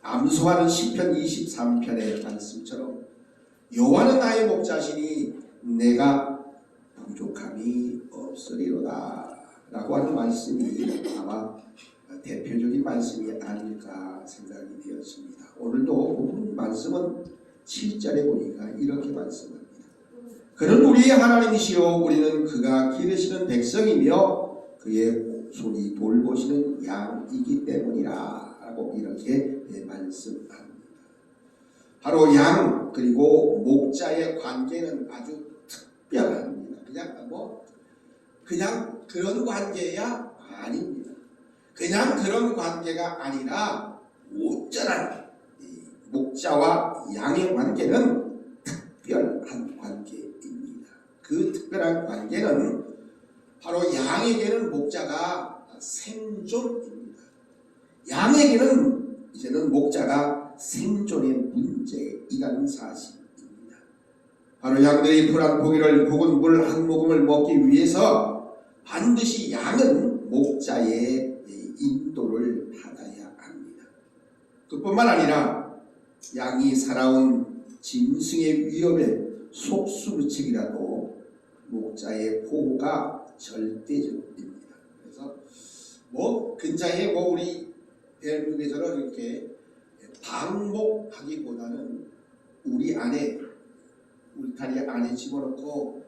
암송하는 시편 23편의 말씀처럼 여호와는 나의 목자시니 내가 부족함이 없으리로다 라고 하는 말씀이 아마 대표적인 말씀이 아닐까 생각이 되었습니다. 오늘도 본문 말씀은 7절에 보니까 이렇게 말씀합니다. 그는 우리의 하나님이시요 우리는 그가 기르시는 백성이며 그의 손이 돌보시는 양이기 때문이라 라고 이렇게 말씀합니다. 바로 양 그리고 목자의 관계는 아주 특별합니다. 그냥 그런 관계야 아닙니다. 그냥 그런 관계가 아니라 온전한 목자와 양의 관계는 특별한 관계입니다. 그 특별한 관계는 바로 양에게는 목자가 생존입니다. 양에게는 이제는 목자가 생존의 문제이라는 사실입니다. 바로 양들이 풀 한 포기를 혹은 물 한 모금을 먹기 위해서 반드시 양은 목자의 인도를 받아야 합니다. 그뿐만 아니라 양이 살아온 짐승의 위협에 속수무책이라도 목자의 보호가 절대적입니다. 그래서 근자에 우리 대한민국에서는 이렇게 방목하기보다는 우리 안에 울타리 안에 집어넣고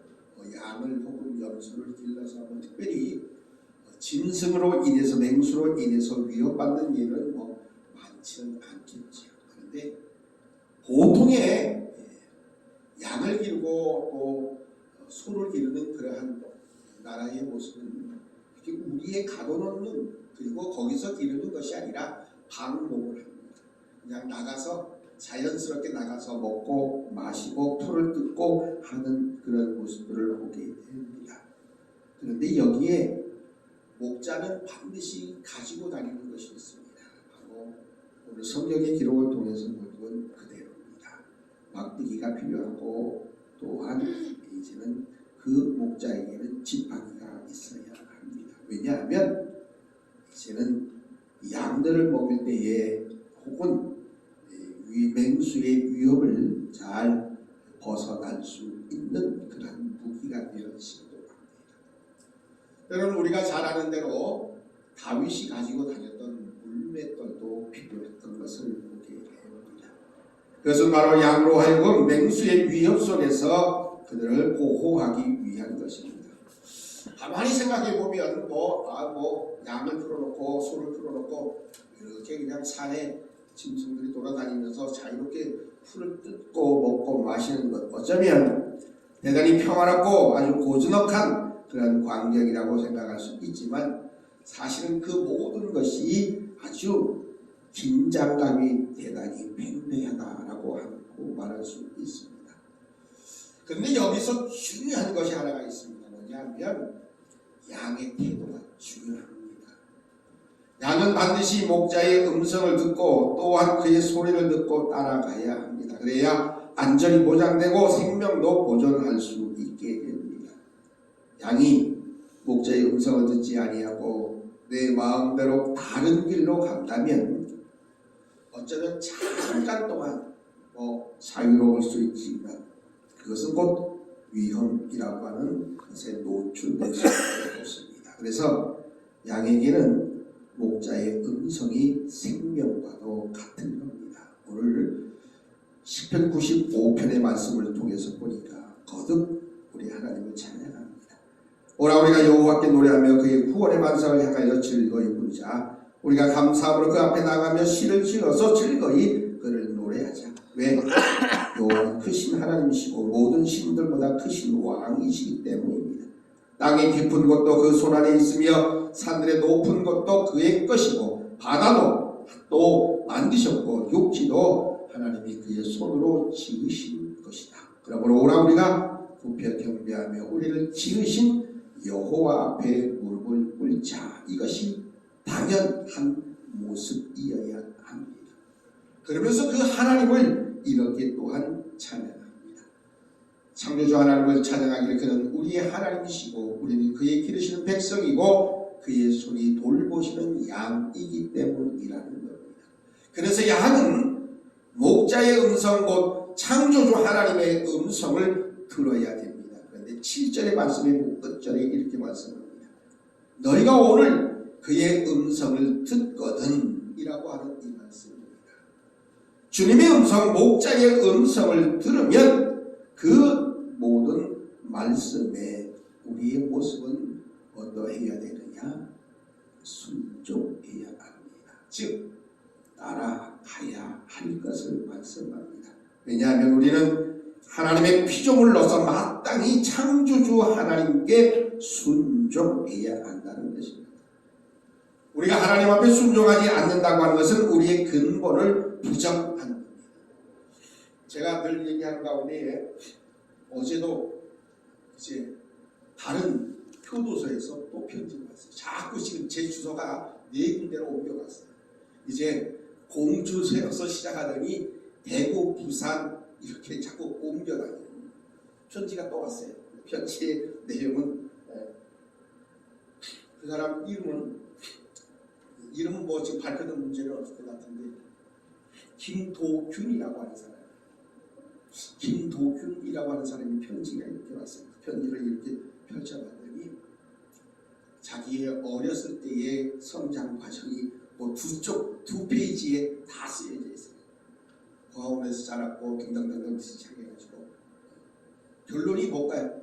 양을 혹은 염소를 길러서 특별히 짐승으로 인해서 맹수로 인해서 위협받는 일은 많지는 않겠죠. 그런데 보통의 양을 기르고 또 소를 기르는 그러한 나라의 모습은 우리의 가둬놓는 그리고 거기서 기르는 것이 아니라 방목을 합니다. 그냥 나가서 자연스럽게 나가서 먹고 마시고 풀을 뜯고 하는 그런 모습들을 보게 됩니다. 그런데 여기에 목자는 반드시 가지고 다니는 것이 있습니다. 바로 오늘 성경의 기록을 통해서 보는 그대로입니다. 막대기가 필요하고 또한 이제는 그 목자에게는 지팡이가 있어야 합니다. 왜냐하면 이제는 양들을 먹일 때에 혹은 맹수의 위협을 잘 벗어날 수 있는 그런 무기가 되어지기도 합니다. 때로는 우리가 잘 아는 대로 다윗이 가지고 다녔던 물맷돌도 필요했던 것을 보게 됩니다. 그것은 바로 양으로 하여금 맹수의 위협 속에서 그들을 보호하기 위한 것입니다. 가만히 생각해 보면 양을 풀어놓고 소를 풀어놓고 이렇게 그냥 산에 짐승들이 돌아다니면서 자유롭게 풀을 뜯고 먹고 마시는 것, 어쩌면 대단히 평화롭고 아주 고즈넉한 그런 광경이라고 생각할 수 있지만 사실은 그 모든 것이 아주 긴장감이 대단히 팽팽하다라고 말할 수 있습니다. 그런데 여기서 중요한 것이 하나가 있습니다. 뭐냐면 양의 태도가 중요합니다. 양은 반드시 목자의 음성을 듣고 또한 그의 소리를 듣고 따라가야 합니다. 그래야 안전이 보장되고 생명도 보존할 수 있게 됩니다. 양이 목자의 음성을 듣지 아니하고 내 마음대로 다른 길로 간다면 어쩌면 잠깐 동안 자유로울 수 있지만 그것은 곧 위험이라고 하는 것에 노출될 수 있습니다. 그래서 양에게는 목자의 음성이 생명과도 같은 겁니다. 오늘 시편 95편의 말씀을 통해서 보니까 거듭 우리 하나님을 찬양합니다. 오라 우리가 여호와께 노래하며 그의 구원의 만상을 향하여 즐거이 부르자. 우리가 감사함으로 그 앞에 나가며 시를 지어서 즐거이 그를 노래하자. 왜? 여호와는 크신 하나님이시고 모든 신들보다 크신 왕이시기 때문입니다. 땅의 깊은 곳도 그 손안에 있으며 산들의 높은 곳도 그의 것이고 바다도 또 만드셨고 육지도 하나님이 그의 손으로 지으신 것이다. 그러므로 오라 우리가 굽혀 경배하며 우리를 지으신 여호와 앞에 무릎을 꿇자. 이것이 당연한 모습이어야 합니다. 그러면서 그 하나님을 이렇게 또한 찬양합니다. 창조주 하나님을 찬양하기를 그는 우리의 하나님이시고 우리는 그의 기르시는 백성이고 그의 손이 돌보시는 양이기 때문이라는 겁니다. 그래서 양은 목자의 음성 곧 창조주 하나님의 음성을 들어야 됩니다. 그런데 7절의 말씀의 끝절에 이렇게 말씀합니다. 너희가 오늘 그의 음성을 듣거든 이라고 하는 이 말씀입니다. 주님의 음성, 목자의 음성을 들으면 그 모든 말씀에 우리의 모습은 어떠해야 되느냐? 순종해야 합니다. 즉 따라가야 할 것을 말씀합니다. 왜냐하면 우리는 하나님의 피조물로서 마땅히 창조주 하나님께 순종해야 한다는 것입니다. 우리가 하나님 앞에 순종하지 않는다고 하는 것은 우리의 근본을 부정하는 겁니다. 제가 늘 얘기하는 가운데 어제도 이제 다른 교도소에서 또 편지가 왔어요. 자꾸 지금 제 주소가 4군데로 옮겨갔어요. 이제 공주소에서 시작하더니 대구, 부산 이렇게 자꾸 옮겨다니는 편지가 또 왔어요. 편지의 내용은 그 사람 이름은 뭐 지금 밝혀둔 문제는 없을 것 같은데 김도균이라고 하는 사람, 김도균이라고 하는 사람이 편지가 이렇게 왔어요. 편지를 이렇게 펼쳐봤더니 자기의 어렸을 때의 성장 과정이 뭐 두 페이지에 다 쓰여져 있어요. 고아원에서 자랐고 등등등등 시작해가지고 결론이 뭘까요?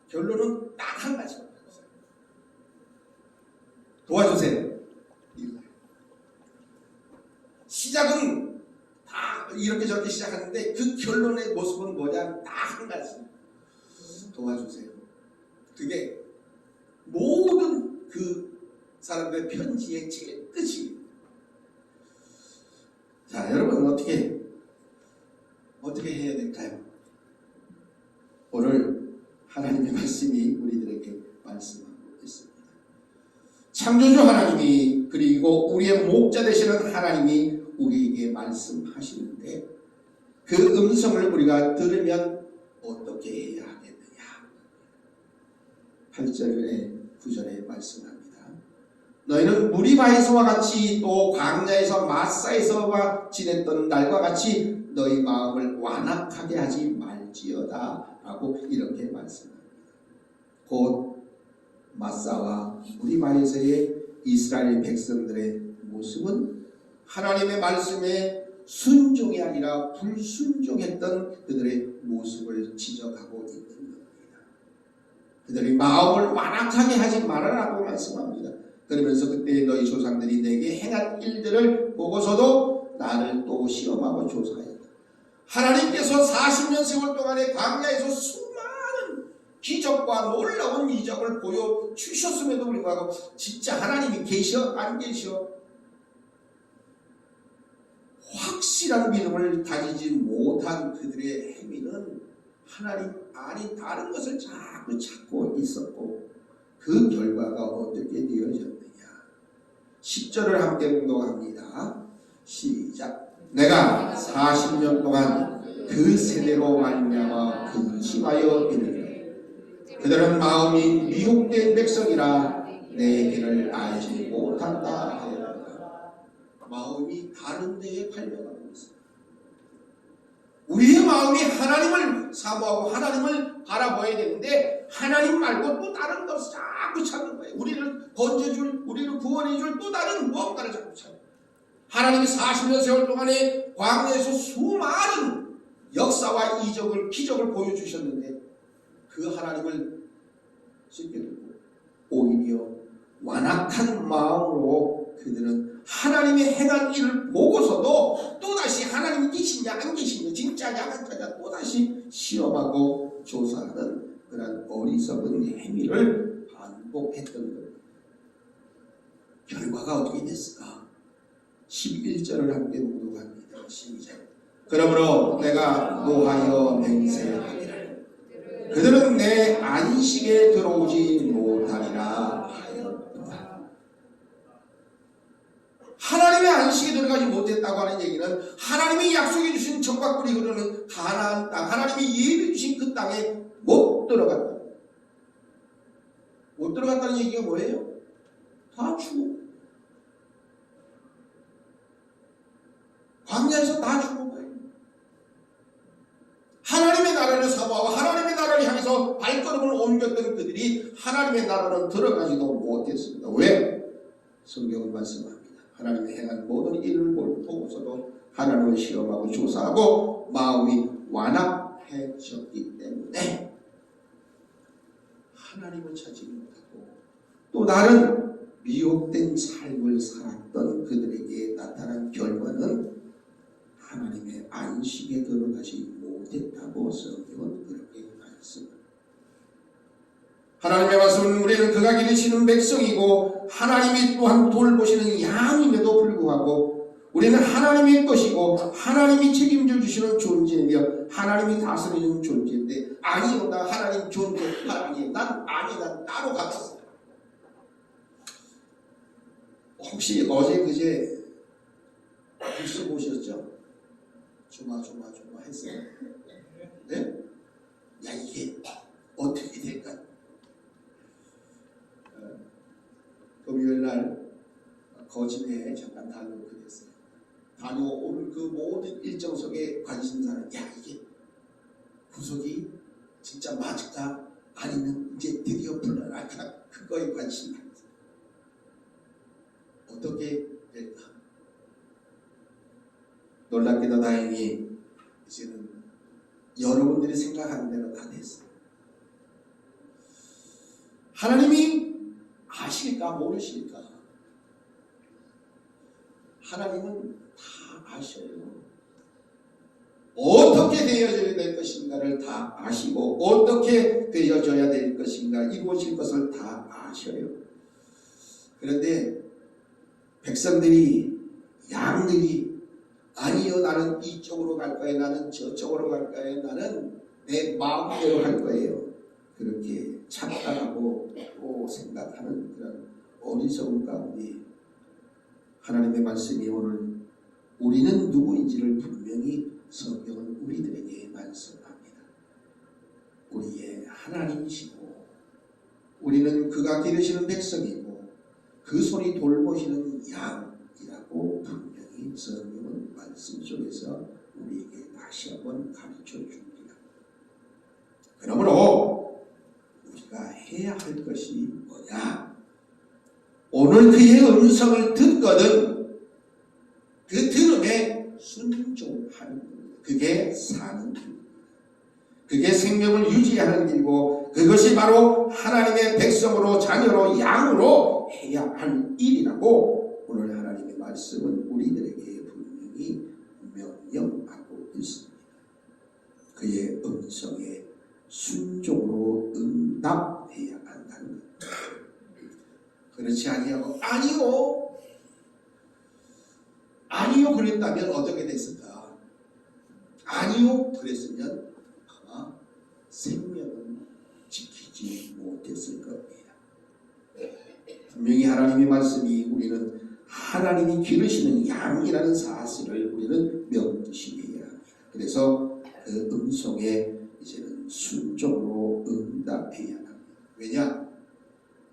결론은 딱 한 가지밖에 없어요. 도와주세요. 시작은 다 이렇게 저렇게 시작하는데 그 결론의 모습은 뭐냐? 딱 한 가지. 도와주세요. 그게 모든 그 사람들의 편지의 제일 끝이. 자, 여러분 어떻게 해야 될까요? 오늘 하나님의 말씀이 우리들에게 말씀하고 있습니다. 창조주 하나님이 그리고 우리의 목자 되시는 하나님이 우리에게 말씀하시는데 그 음성을 우리가 들으면 어떻게 해야 하겠느냐? 8절에 9절에 말씀합니다. 너희는 무리바에서와 같이 또 광야에서 마사에서와 지냈던 날과 같이 너희 마음을 완악하게 하지 말지어다 라고 이렇게 말씀합니다. 곧 마사와 무리바에서의 이스라엘 백성들의 모습은 하나님의 말씀에 순종이 아니라 불순종했던 그들의 모습을 지적하고 있는 겁니다. 그들이 마음을 완악하게 하지 말아라고 말씀합니다. 그러면서 그때 너희 조상들이 내게 행한 일들을 보고서도 나를 또 시험하고 조사하였다. 하나님께서 40년 세월 동안에 광야에서 수많은 기적과 놀라운 이적을 보여주셨음에도 불구하고 진짜 하나님이 계셔? 안 계셔? 확실한 믿음을 가지지 못한 그들의 행위는 하나님 아닌 다른 것을 자꾸 찾고 있었고 그 결과가 어떻게 되어졌느냐. 10절을 함께 묵독합니다. 시작. 내가 40년 동안 그 세대로 말미암아 근심하여 이르되 그들은 마음이 미혹된 백성이라 내 길을 알지 못한다 하였다. 마음이 다른 데에 발명하고 있습니다. 우리의 마음이 하나님을 사모하고 하나님을 바라봐야 되는데 하나님 말고 또 다른 것을 자꾸 찾는 거예요. 우리를 건져줄, 우리를 구원해줄 또 다른 무언가를 자꾸 찾는 거예요. 하나님이 40년 세월 동안에 광야에서 수많은 역사와 기적을 보여주셨는데 그 하나님을 쉽게 듣고 오히려 완악한 마음으로 그들은 하나님이 행한 일을 보고서도 또다시 하나님이 계시냐 안 계시냐 진짜냐 가짜냐 또다시 시험하고 조사하는 그런 어리석은 행위를 반복했던 겁니다. 결과가 어떻게 됐을까? 11절을 함께 묵독합니다. 시작. 그러므로 내가 노하여 맹세하기를 그들은 내 안식에 들어오지 못하리라 하였다. 하나님의 안식에 들어가지 못했다고 하는 얘기는 하나님이 약속해 주신 적과 꿀이 흐르는 가나안 땅, 하나님이 예비해 주신 그 땅에 못 들어갔다. 못 들어갔다는 얘기가 뭐예요? 다 죽어. 광야에서 다 죽은 거예요. 하나님의 나라를 사모하고 하나님의 나라를 향해서 발걸음을 옮겼던 그들이 하나님의 나라로 들어가지도 못했습니다. 왜? 성경은 말씀합니다. 하나님이 행한 모든 일을 보고서도 하나님을 시험하고 조사하고 마음이 완악해졌기 때문에 하나님을 찾지 못하고 또 다른 미혹된 삶을 살았던 그들에게 나타난 결과는 하나님의 안식에 들어가지 못했다고 성경은 그렇게 말씀합니다. 하나님의 말씀은 우리는 그가 기르시는 백성이고 하나님이 또한 돌보시는 양임에도 불구하고 우리는 하나님의 것이고 하나님이 책임져 주시는 존재이며 하나님이 다스리는 존재인데 아니요 나 하나님 존재 아니 난 따로 같았어. 혹시 어제 그제 뉴스 보셨죠? 조마 했어요. 네? 야 이게 어떻게 될까? 금요일날 거짐에 잠깐 다녀오게 됐어요. 다녀온 그 모든 일정 속에 관심사는 야 이게 구속이 진짜 맞을까? 아니면 이제 드디어 풀려날까? 그거에 관심이 많았어요. 어떻게 될까? 놀랍게도 다행히 이제는 여러분들이 생각하는 대로 다 됐어요. 하나님이 아실까 모르실까? 하나님은 다 아셔요. 어떻게 되어져야 될 것인가를 다 아시고 어떻게 되어져야 될 것인가 이루어질 것을 다 아셔요. 그런데 백성들이 양들이 아니요 나는 이쪽으로 갈 거예요. 나는 저쪽으로 갈 거예요. 나는 내 마음대로 할 거예요. 그렇게 착각하고 또 생각하는 그런 어리석은 가운데 하나님의 말씀이 오늘 우리는 누구인지를 분명히 성경은 우리들에게 말씀합니다. 우리의 하나님이시고 우리는 그가 기르시는 백성이고 그 손이 돌보시는 양이라고 분명히 성경은 말씀 속에서 우리에게 다시 한번 가르쳐 줍니다. 그러므로 우리가 해야 할 것이 뭐냐? 오늘 그의 음성을 듣거든 그 들음에 순종하는 겁니다. 그게 사는 길입니다. 그게 생명을 유지하는 길이고 그것이 바로 하나님의 백성으로 자녀로 양으로 해야 할 일이라고 오늘 하나님의 말씀은 우리들에게 분명히 명령하고 있습니다. 그의 음성에 순종으로 응답해야 한다는 것. 그렇지 아니하고 아니요 그랬다면 어떻게 됐을까? 아니요 그랬으면 아마 생명은 지키지 못했을 겁니다. 분명히 하나님의 말씀이 우리는 하나님이 기르시는 양이라는 사실을 우리는 명심해야 합니다. 그래서 그 음성에 이제는 순종으로 응답해야 합니다. 왜냐?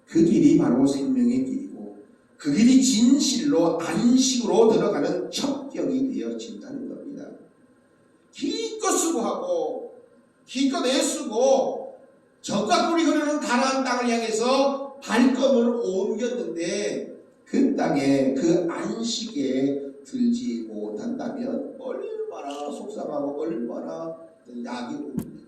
그 길이 바로 생명의 길이고 그 길이 진실로 안식으로 들어가는 첩경이 되어진다는 겁니다. 기껏 수고하고 기껏 애쓰고 젖과 꿀이 흐르는 가나안 땅을 향해서 발걸음을 옮겼는데 그 땅에 그 안식에 들지 못한다면 얼마나 속상하고 얼마나 약이 오는지.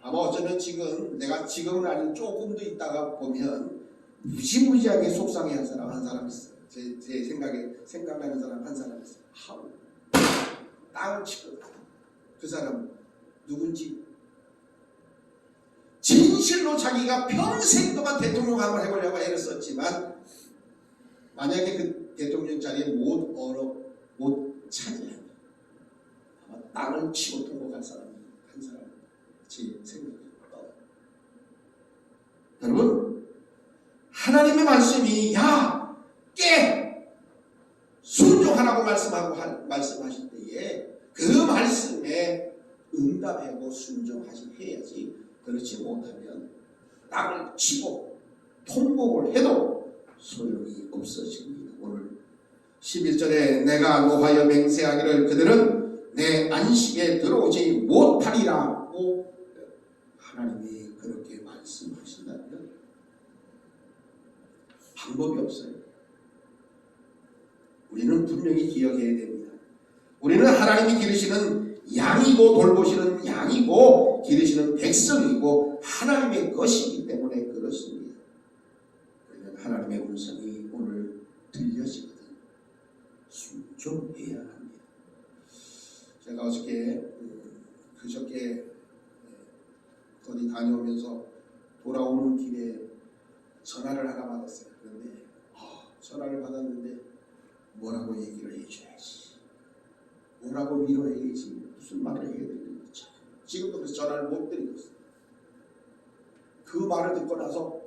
아마 어쩌면 지금은 아닌 조금 더 있다가 보면 무지무지하게 속상해한 사람 한 사람 있어요. 제 생각나는 사람 한 사람 있어요. 하루 땅을 치고 그 사람 누군지 진실로 자기가 평생 동안 대통령 한번 해보려고 애를 썼지만 만약에 그 대통령 자리에 못 차지하면 아마 땅을 치고 통곡할 사람이 한 사람 제 생각이 떠요. 여러분 하나님의 말씀이 야 깨 순종하라고 말씀하실 때에 그 말씀에 응답하고 순종해야지. 그렇지 못하면 땅을 치고 통곡을 해도 소용이 없어집니다. 오늘 11절에 내가 노하여 맹세하기를 그들은 내 안식에 들어오지 못하리라고 하나님이 그렇게 말씀하신다면 방법이 없어요. 우리는 분명히 기억해야 됩니다. 우리는 하나님이 기르시는 양이고 돌보시는 양이고 기르시는 백성이고 하나님의 것이기 때문에 그렇습니다. 우리는 하나님의 음성이 오늘 들려지거든 순종해야 합니다. 제가 그저께 어디 다녀오면서 돌아오는 길에 전화를 하나 받았어요. 그런데 전화를 받았는데 뭐라고 얘기를 해줘야지, 뭐라고 위로해야지, 무슨 말을 해야 되는지 지금도 그래서 전화를 못 드리고 있어요. 그 말을 듣고 나서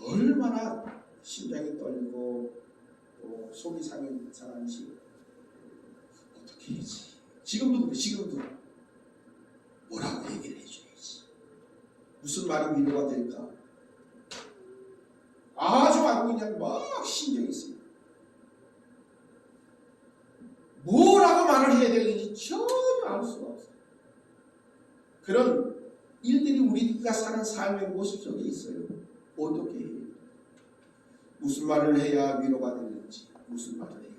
얼마나 심장이 떨리고 또 속이 상한지 어떻게 해야지. 지금도 뭐라고 얘기를 해줘야지, 무슨 말이 위로가 될까 아주 그냥 막 신경이 쓰여요. 뭐라고 말을 해야 되는지 전혀 알 수가 없어요. 그런 일들이 우리가 사는 삶의 모습 속에 있어요. 어떻게 해요? 무슨 말을 해야 위로가 되는지, 무슨 말을 해야 될까?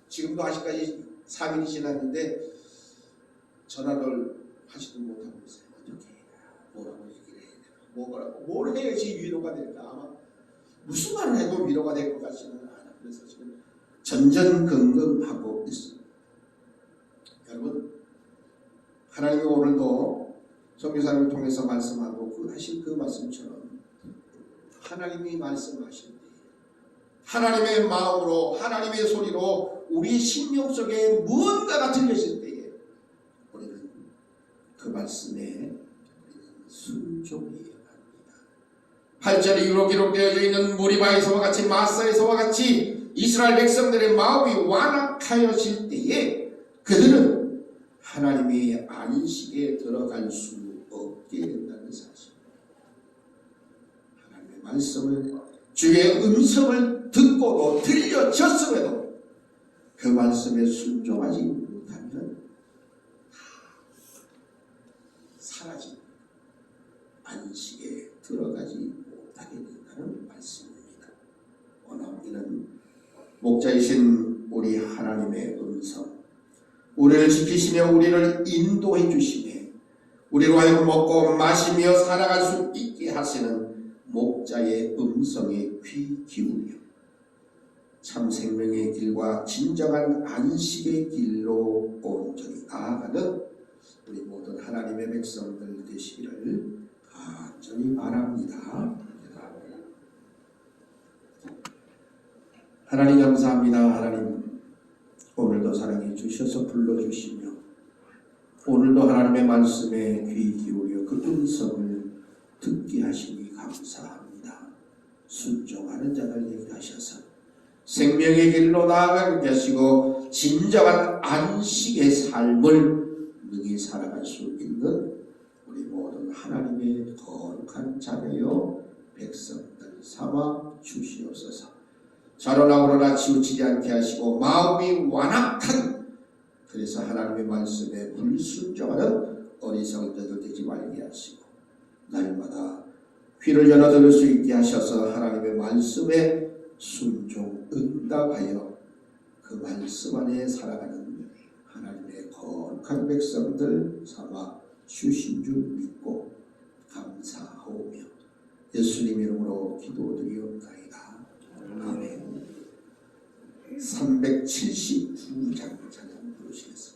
지금도 아직까지 3일이 지났는데 전화를 하지도 못하고 있어요. 어떻게 해야, 뭐라고 얘기를 해야 되나, 뭘 해야지 위로가 될까? 아마 무슨 말을 해도 위로가 될 것 같지는 않아. 그래서 지금 전전긍긍하고 있습니다. 여러분, 하나님이 오늘도 선교사님을 통해서 말씀하고 하신 그 말씀처럼 하나님이 말씀하신 때 하나님의 마음으로 하나님의 소리로 우리 심령 속에 무언가가 들려질 때에 우리는 그 말씀에 순종해야 합니다. 8절 이후로 기록되어져 있는 무리바에서와 같이 마사에서와 같이 이스라엘 백성들의 마음이 완악하여질 때에 그들은 하나님의 안식에 들어갈 수 없게 된다는 사실. 하나님의 말씀을, 주의 음성을 듣고도 들려졌음에도 그 말씀에 순종하지 못하면 사라진 안식에 들어가지 못하게 된다는 말씀입니다. 오늘 우리는 목자이신 우리 하나님의 음성, 우리를 지키시며 우리를 인도해 주시며 우리로 하여금 먹고 마시며 살아갈 수 있게 하시는 목자의 음성에 귀 기울여 참 생명의 길과 진정한 안식의 길로 온전히 나아가는 우리 모든 하나님의 백성들 되시기를 간절히 바랍니다. 하나님 감사합니다. 하나님 오늘도 사랑해 주셔서 불러주시며 오늘도 하나님의 말씀에 귀 기울여 그 음성을 듣게 하시니 감사합니다. 순종하는 자들 되게 하셔서 생명의 길로 나아가게 하시고 진정한 안식의 삶을 능히 살아갈 수 있는 우리 모든 하나님의 거룩한 자녀요 백성들 삼아 주시옵소서. 자로나 오로나 치우치지 않게 하시고 마음이 완악한, 그래서 하나님의 말씀에 불순종하는 어리석은 자들 되지 말게 하시고 날마다 귀를 열어 들을 수 있게 하셔서 하나님의 말씀에 순종 응답하여 그 말씀 안에 살아가는 하나님의 거룩한 백성들 삼아 주신 줄 믿고 감사하오며 예수님 이름으로 기도드리옵나이다. 아멘. 379장 찬양 부르시겠습니다.